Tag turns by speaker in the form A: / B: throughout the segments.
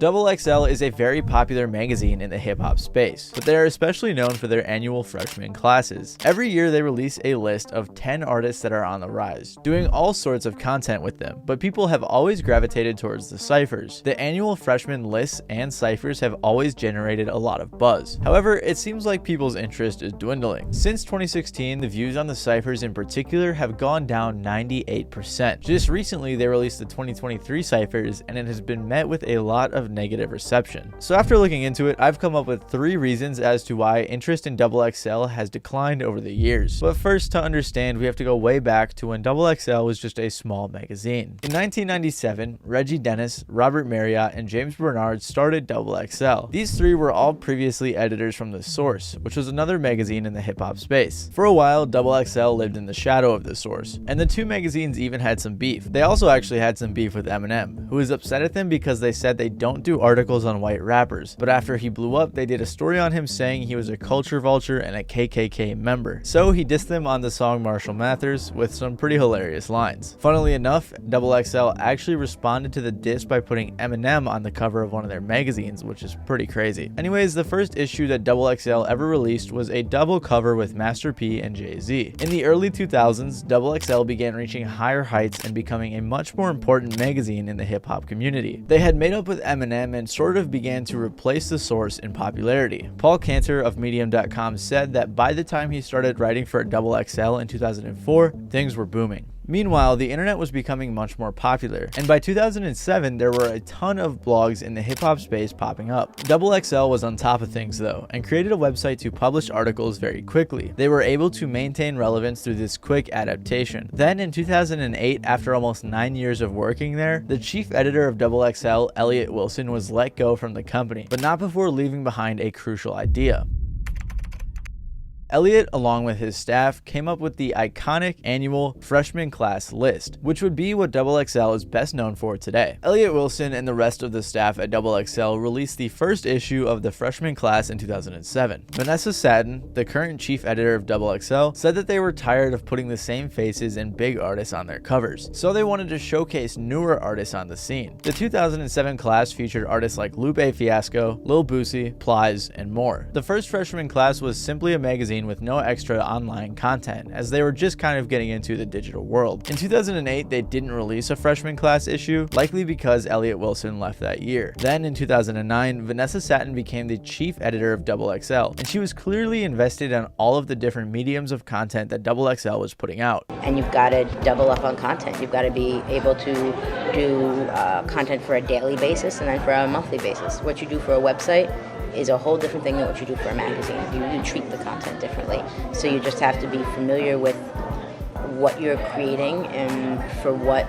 A: XXL is a very popular magazine in the hip-hop space, but they are especially known for their annual freshman classes. Every year they release a list of 10 artists that are on the rise, doing all sorts of content with them, but people have always gravitated towards the ciphers. The annual freshman lists and ciphers have always generated a lot of buzz. However, it seems like people's interest is dwindling. Since 2016, the views on the ciphers in particular have gone down 98%. Just recently, they released the 2023 ciphers, and it has been met with a lot of negative reception. So after looking into it, I've come up with 3 reasons as to why interest in XXL has declined over the years. But first, to understand, we have to go way back to when XXL was just a small magazine. In 1997, Reggie Dennis, Robert Marriott, and James Bernard started XXL. These 3 were all previously editors from The Source, which was another magazine in the hip-hop space. For a while, XXL lived in the shadow of The Source, and the 2 magazines even had some beef. They also actually had some beef with Eminem, who was upset at them because they said they don't do articles on white rappers, but after he blew up, they did a story on him saying he was a culture vulture and a KKK member. So he dissed them on the song Marshall Mathers with some pretty hilarious lines. Funnily enough, XXL actually responded to the diss by putting Eminem on the cover of one of their magazines, which is pretty crazy. Anyways, the first issue that XXL ever released was a double cover with Master P and Jay-Z. In the early 2000s, XXL began reaching higher heights and becoming a much more important magazine in the hip-hop community. They had made up with Eminem and sort of began to replace The Source in popularity. Paul Cantor of Medium.com said that by the time he started writing for XXL in 2004, things were booming. Meanwhile, the internet was becoming much more popular, and by 2007 there were a ton of blogs in the hip-hop space popping up. XXL was on top of things though, and created a website to publish articles very quickly. They were able to maintain relevance through this quick adaptation. Then in 2008, after almost 9 years of working there, the chief editor of XXL, Elliot Wilson, was let go from the company, but not before leaving behind a crucial idea. Elliot, along with his staff, came up with the iconic annual freshman class list, which would be what XXL is best known for today. Elliot Wilson and the rest of the staff at XXL released the first issue of the freshman class in 2007. Vanessa Satin, the current chief editor of XXL, said that they were tired of putting the same faces and big artists on their covers, so they wanted to showcase newer artists on the scene. The 2007 class featured artists like Lupe Fiasco, Lil Boosie, Plies, and more. The first freshman class was simply a magazine with no extra online content, as they were just kind of getting into the digital world. In 2008, they didn't release a freshman class issue, likely because Elliot Wilson left that year. Then in 2009, Vanessa Satin became the chief editor of XXL, and she was clearly invested in all of the different mediums of content that XXL was putting out.
B: And you've got to double up on content. You've got to be able to do content for a daily basis and then for a monthly basis. What you do for a website is a whole different thing than what you do for a magazine. You treat the content differently. So you just have to be familiar with what you're creating and for what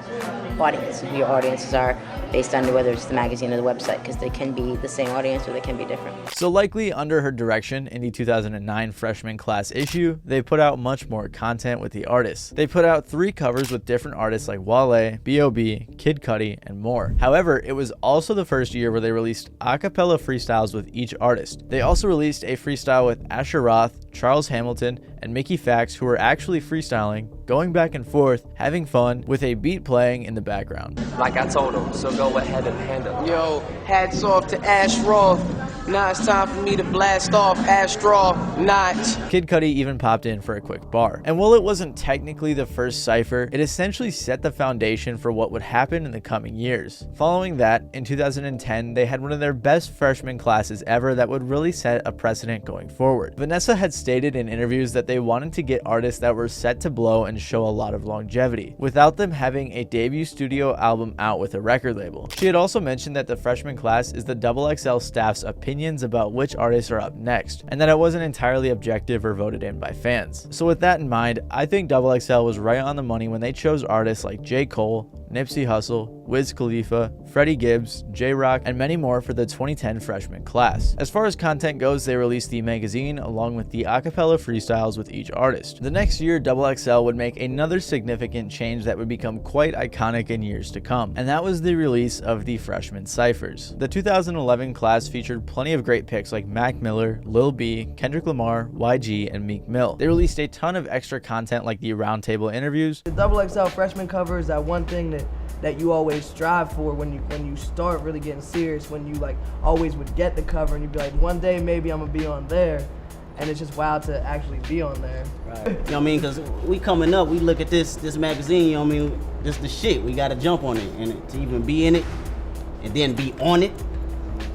B: audience your audiences are, based on whether it's the magazine or the website, because they can be the same audience or they can be different.
A: So likely under her direction in the 2009 freshman class issue, they put out much more content with the artists. They put out 3 covers with different artists like Wale, B.O.B., Kid Cudi, and more. However, it was also the first year where they released a cappella freestyles with each artist. They also released a freestyle with Asher Roth, Charles Hamilton, and Mickey Fax, who were actually freestyling, going back and forth, having fun, with a beat playing in the background.
C: Like I told him, so go ahead and handle it.
D: Yo, hats off to Ash Roth. Now it's time for me to blast off astronaut.
A: Kid Cudi even popped in for a quick bar. And while it wasn't technically the first cypher, it essentially set the foundation for what would happen in the coming years. Following that, in 2010, they had one of their best freshman classes ever that would really set a precedent going forward. Vanessa had stated in interviews that they wanted to get artists that were set to blow and show a lot of longevity, without them having a debut studio album out with a record label. She had also mentioned that the freshman class is the XXL staff's opinions about which artists are up next, and that it wasn't entirely objective or voted in by fans. So with that in mind, I think XXL was right on the money when they chose artists like J. Cole, Nipsey Hussle, Wiz Khalifa, Freddie Gibbs, J-Rock, and many more for the 2010 freshman class. As far as content goes, they released the magazine along with the acapella freestyles with each artist. The next year, XXL would make another significant change that would become quite iconic in years to come, and that was the release of the freshman ciphers. The 2011 class featured plenty plenty of great picks like Mac Miller, Lil B, Kendrick Lamar, YG, and Meek Mill. They released a ton of extra content like the roundtable interviews.
E: The XXL freshman cover is that one thing that you always strive for when you start really getting serious, when you like always would get the cover and you'd be like, one day maybe I'm gonna be on there. And it's just wild to actually be on there.
F: Right. You know what I mean? Because we coming up, we look at this magazine, you know what I mean? This the shit. We got to jump on it. And to even be in it and then be on it,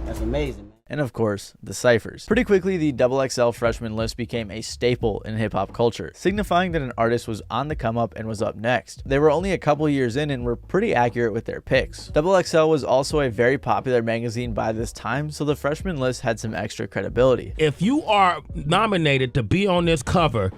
F: that's amazing.
A: And of course, the ciphers. Pretty quickly, the XXL Freshman list became a staple in hip-hop culture, signifying that an artist was on the come-up and was up next. They were only a couple years in and were pretty accurate with their picks. XXL was also a very popular magazine by this time, so the freshman list had some extra credibility.
G: If you are nominated to be on this cover,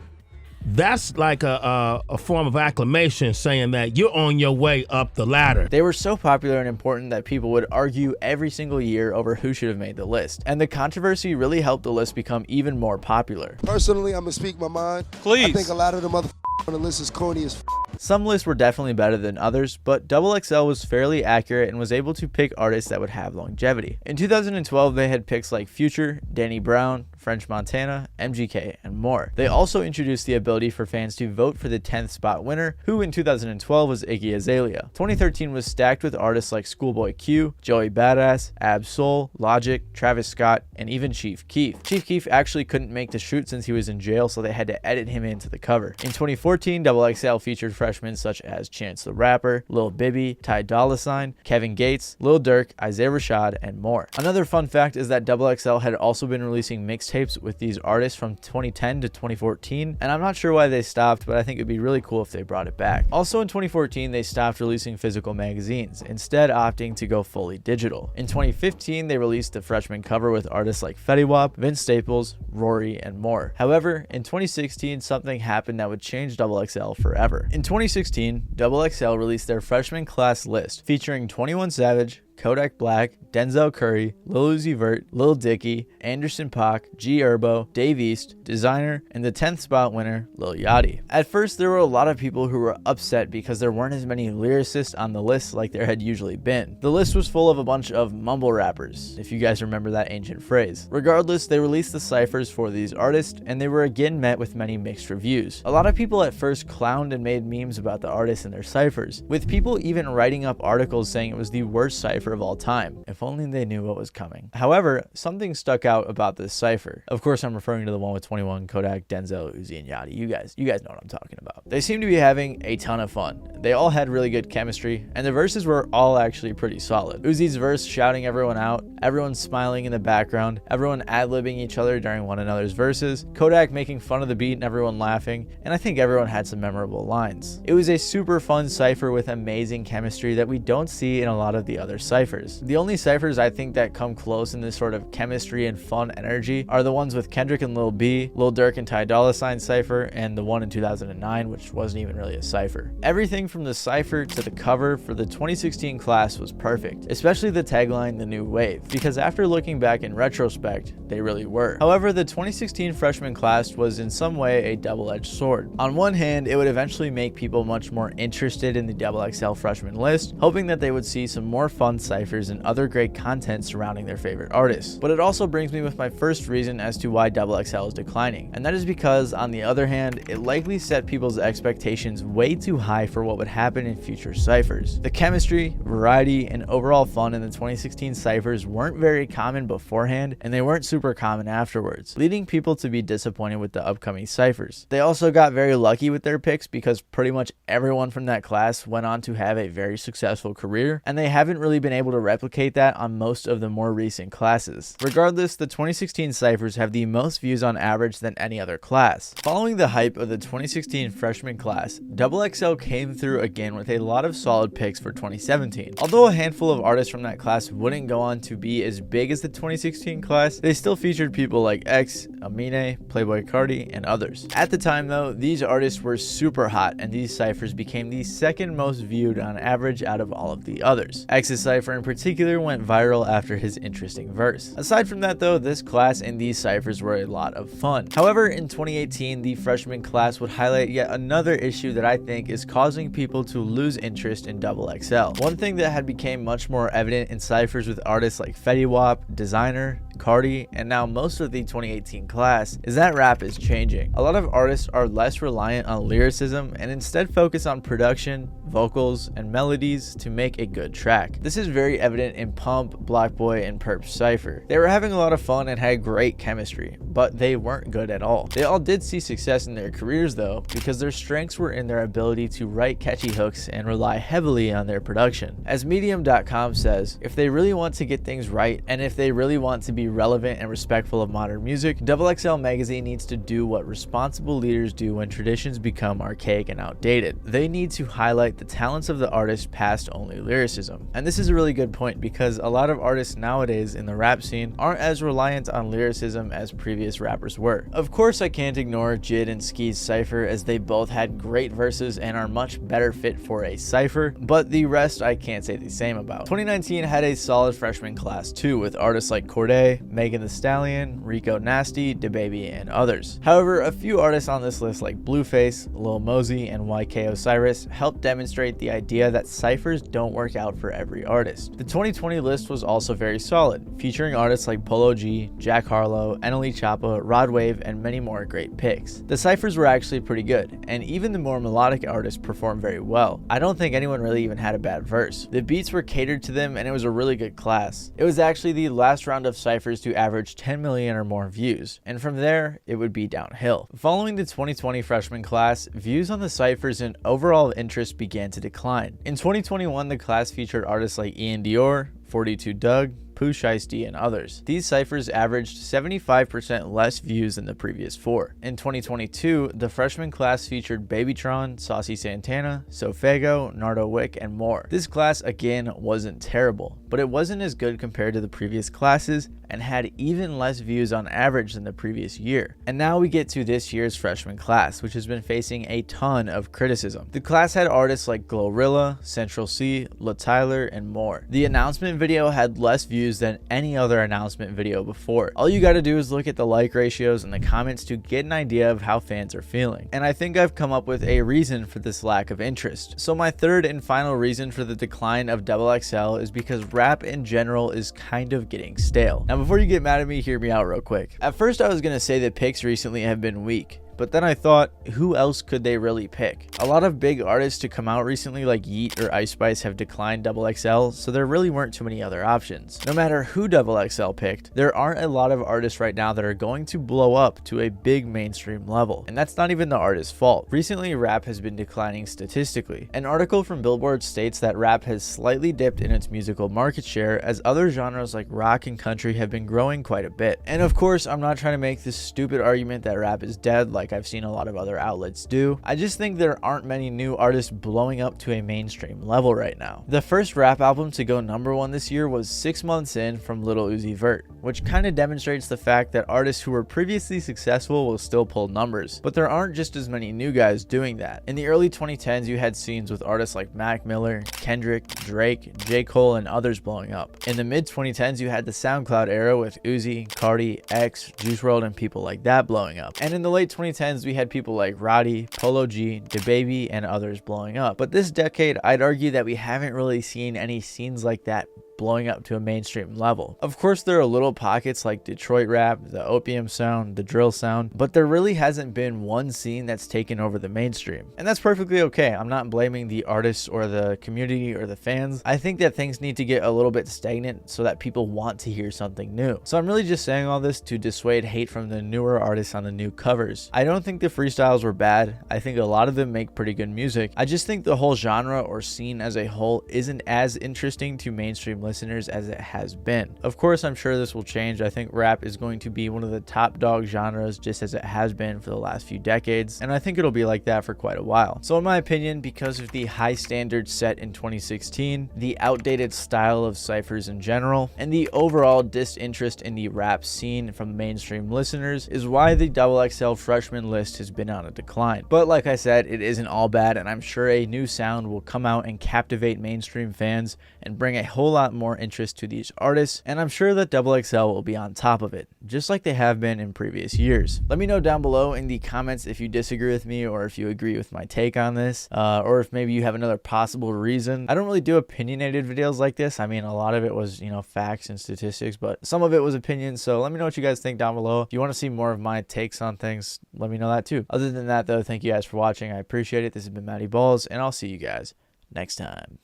G: that's like a form of acclamation saying that you're on your way up the ladder.
A: They were so popular and important that people would argue every single year over who should have made the list. And the controversy really helped the list become even more popular.
H: Personally, I'm gonna speak my mind.
I: Please.
H: I think a lot of the motherfuckers on the list is corny as
A: Some lists were definitely better than others, but XXL was fairly accurate and was able to pick artists that would have longevity. In 2012, they had picks like Future, Danny Brown, French Montana, MGK, and more. They also introduced the ability for fans to vote for the 10th spot winner, who in 2012 was Iggy Azalea. 2013 was stacked with artists like Schoolboy Q, Joey Badass, Ab Soul, Logic, Travis Scott, and even Chief Keef. Chief Keef actually couldn't make the shoot since he was in jail, so they had to edit him into the cover. In 2014, XXL featured freshmen such as Chance the Rapper, Lil Bibby, Ty Dolla $ign, Kevin Gates, Lil Durk, Isaiah Rashad, and more. Another fun fact is that XXL had also been releasing mixtapes with these artists from 2010 to 2014, and I'm not sure why they stopped, but I think it'd be really cool if they brought it back. Also in 2014, they stopped releasing physical magazines, instead opting to go fully digital. In 2015, they released the freshman cover with artists like Fetty Wap, Vince Staples, Rory, and more. However, in 2016, something happened that would change XXL forever. In 2016, XXL released their freshman class list featuring 21 Savage, Kodak Black, Denzel Curry, Lil Uzi Vert, Lil Dicky, Anderson .Paak, G Herbo, Dave East, Designer, and the 10th spot winner, Lil Yachty. At first, there were a lot of people who were upset because there weren't as many lyricists on the list like there had usually been. The list was full of a bunch of mumble rappers, if you guys remember that ancient phrase. Regardless, they released the ciphers for these artists, and they were again met with many mixed reviews. A lot of people at first clowned and made memes about the artists and their ciphers, with people even writing up articles saying it was the worst cipher of all time. If only they knew what was coming. However, something stuck out about this cipher. Of course, I'm referring to the one with 21, Kodak, Denzel, Uzi, and Yachty. You guys know what I'm talking about. They seem to be having a ton of fun. They all had really good chemistry, and the verses were all actually pretty solid. Uzi's verse shouting everyone out, everyone smiling in the background, everyone ad-libbing each other during one another's verses, Kodak making fun of the beat and everyone laughing, and I think everyone had some memorable lines. It was a super fun cipher with amazing chemistry that we don't see in a lot of the other ciphers. The only ciphers I think that come close in this sort of chemistry and fun energy are the ones with Kendrick and Lil B, Lil Durk and Ty Dolla $ign cipher, and the one in 2009, which wasn't even really a cipher. Everything from the cipher to the cover for the 2016 class was perfect, especially the tagline, "The New Wave," because after looking back in retrospect, they really were. However, the 2016 freshman class was in some way a double-edged sword. On one hand, it would eventually make people much more interested in the XXL freshman list, hoping that they would see some more fun ciphers and other great content surrounding their favorite artists. But it also brings me with my first reason as to why XXL is declining, and that is because, on the other hand, it likely set people's expectations way too high for what would happen in future ciphers. The chemistry, variety, and overall fun in the 2016 ciphers weren't very common beforehand, and they weren't super common afterwards, leading people to be disappointed with the upcoming ciphers. They also got very lucky with their picks because pretty much everyone from that class went on to have a very successful career, and they haven't really been able to replicate that on most of the more recent classes. Regardless, the 2016 ciphers have the most views on average than any other class. Following the hype of the 2016 freshman class, XXL came through again with a lot of solid picks for 2017. Although a handful of artists from that class wouldn't go on to be as big as the 2016 class, they still featured people like X, Amine, Playboi Carti, and others. At the time though, these artists were super hot, and these ciphers became the second most viewed on average out of all of the others. X's cipher in particular went viral after his interesting verse. Aside from that though, this class and these ciphers were a lot of fun. However, in 2018, the freshman class would highlight yet another issue that I think is causing people to lose interest in XXL. One thing that had become much more evident in ciphers with artists like Fetty Wap, Designer, Cardi, and now most of the 2018 class, is that rap is changing. A lot of artists are less reliant on lyricism and instead focus on production, vocals, and melodies to make a good track. This is very evident in Pump, Blockboy, and Perp's cypher. They were having a lot of fun and had great chemistry, but they weren't good at all. They all did see success in their careers though, because their strengths were in their ability to write catchy hooks and rely heavily on their production. As Medium.com says, if they really want to get things right, and if they really want to be relevant and respectful of modern music, XXL Magazine needs to do what responsible leaders do when traditions become archaic and outdated. They need to highlight the talents of the artist past only lyricism. And this is a really good point because a lot of artists nowadays in the rap scene aren't as reliant on lyricism as previous rappers were. Of course, I can't ignore Jid and Ski's cypher, as they both had great verses and are much better fit for a cypher, but the rest I can't say the same about. 2019 had a solid freshman class too, with artists like Cordae, Megan Thee Stallion, Rico Nasty, DaBaby, and others. However, a few artists on this list like Blueface, Lil Mosey, and YK Osiris helped demonstrate the idea that cyphers don't work out for every artist. The 2020 list was also very solid, featuring artists like Polo G, Jack Harlow, NLE Choppa, Rod Wave, and many more great picks. The cyphers were actually pretty good, and even the more melodic artists performed very well. I don't think anyone really even had a bad verse. The beats were catered to them, and it was a really good class. It was actually the last round of cyphers to average 10 million or more views, and from there, it would be downhill. Following the 2020 freshman class, views on the cyphers and overall interest began to decline. In 2021, the class featured artists like Ian Dior, 42 Doug, Pooh Shiesty, and others. These cyphers averaged 75% less views than the previous four. In 2022, the freshman class featured Babytron, Saucy Santana, Sofego, Nardo Wick, and more. This class again wasn't terrible, but it wasn't as good compared to the previous classes and had even less views on average than the previous year. And now we get to this year's freshman class, which has been facing a ton of criticism. The class had artists like Glorilla, Central C, La Tyler, and more. The announcement video had less views than any other announcement video before. All you gotta do is look at the like ratios and the comments to get an idea of how fans are feeling. And I think I've come up with a reason for this lack of interest. So my third and final reason for the decline of XXL is because rap in general is kind of getting stale. Now before you get mad at me, hear me out real quick. At first I was gonna say that picks recently have been weak, but then I thought, who else could they really pick? A lot of big artists to come out recently like Yeet or Ice Spice have declined XXL, so there really weren't too many other options. No matter who XXL picked, there aren't a lot of artists right now that are going to blow up to a big mainstream level, and that's not even the artist's fault. Recently, rap has been declining statistically. An article from Billboard states that rap has slightly dipped in its musical market share as other genres like rock and country have been growing quite a bit. And of course, I'm not trying to make this stupid argument that rap is dead like I've seen a lot of other outlets do. I just think there aren't many new artists blowing up to a mainstream level right now. The first rap album to go #1 this year was 6 months in from Lil Uzi Vert, which kind of demonstrates the fact that artists who were previously successful will still pull numbers, but there aren't just as many new guys doing that. In the early 2010s, you had scenes with artists like Mac Miller, Kendrick, Drake, J. Cole, and others blowing up. In the mid 2010s, you had the SoundCloud era with Uzi, Cardi, X, Juice WRLD, and people like that blowing up. And in the late 2010s, we had people like Roddy, Polo G, DaBaby, and others blowing up. But this decade, I'd argue that we haven't really seen any scenes like that blowing up to a mainstream level. Of course, there are little pockets like Detroit rap, the opium sound, the drill sound, but there really hasn't been one scene that's taken over the mainstream. And that's perfectly okay. I'm not blaming the artists or the community or the fans. I think that things need to get a little bit stagnant so that people want to hear something new. So I'm really just saying all this to dissuade hate from the newer artists on the new covers. I don't think the freestyles were bad. I think a lot of them make pretty good music. I just think the whole genre or scene as a whole isn't as interesting to mainstream listeners as it has been. Of course, I'm sure this will change. I think rap is going to be one of the top dog genres just as it has been for the last few decades, and I think it'll be like that for quite a while. So in my opinion, because of the high standards set in 2016, the outdated style of cyphers in general, and the overall disinterest in the rap scene from mainstream listeners is why the XXL freshman list has been on a decline. But like I said, it isn't all bad, and I'm sure a new sound will come out and captivate mainstream fans and bring a whole lot more interest to these artists, and I'm sure that XXL will be on top of it, just like they have been in previous years. Let me know down below in the comments if you disagree with me or if you agree with my take on this, or if maybe you have another possible reason. I don't really do opinionated videos like this. I mean, a lot of it was, you know, facts and statistics, but some of it was opinions. So let me know what you guys think down below. If you want to see more of my takes on things, let me know that too. Other than that though, thank you guys for watching. I appreciate it. This has been Matty Balls, and I'll see you guys next time.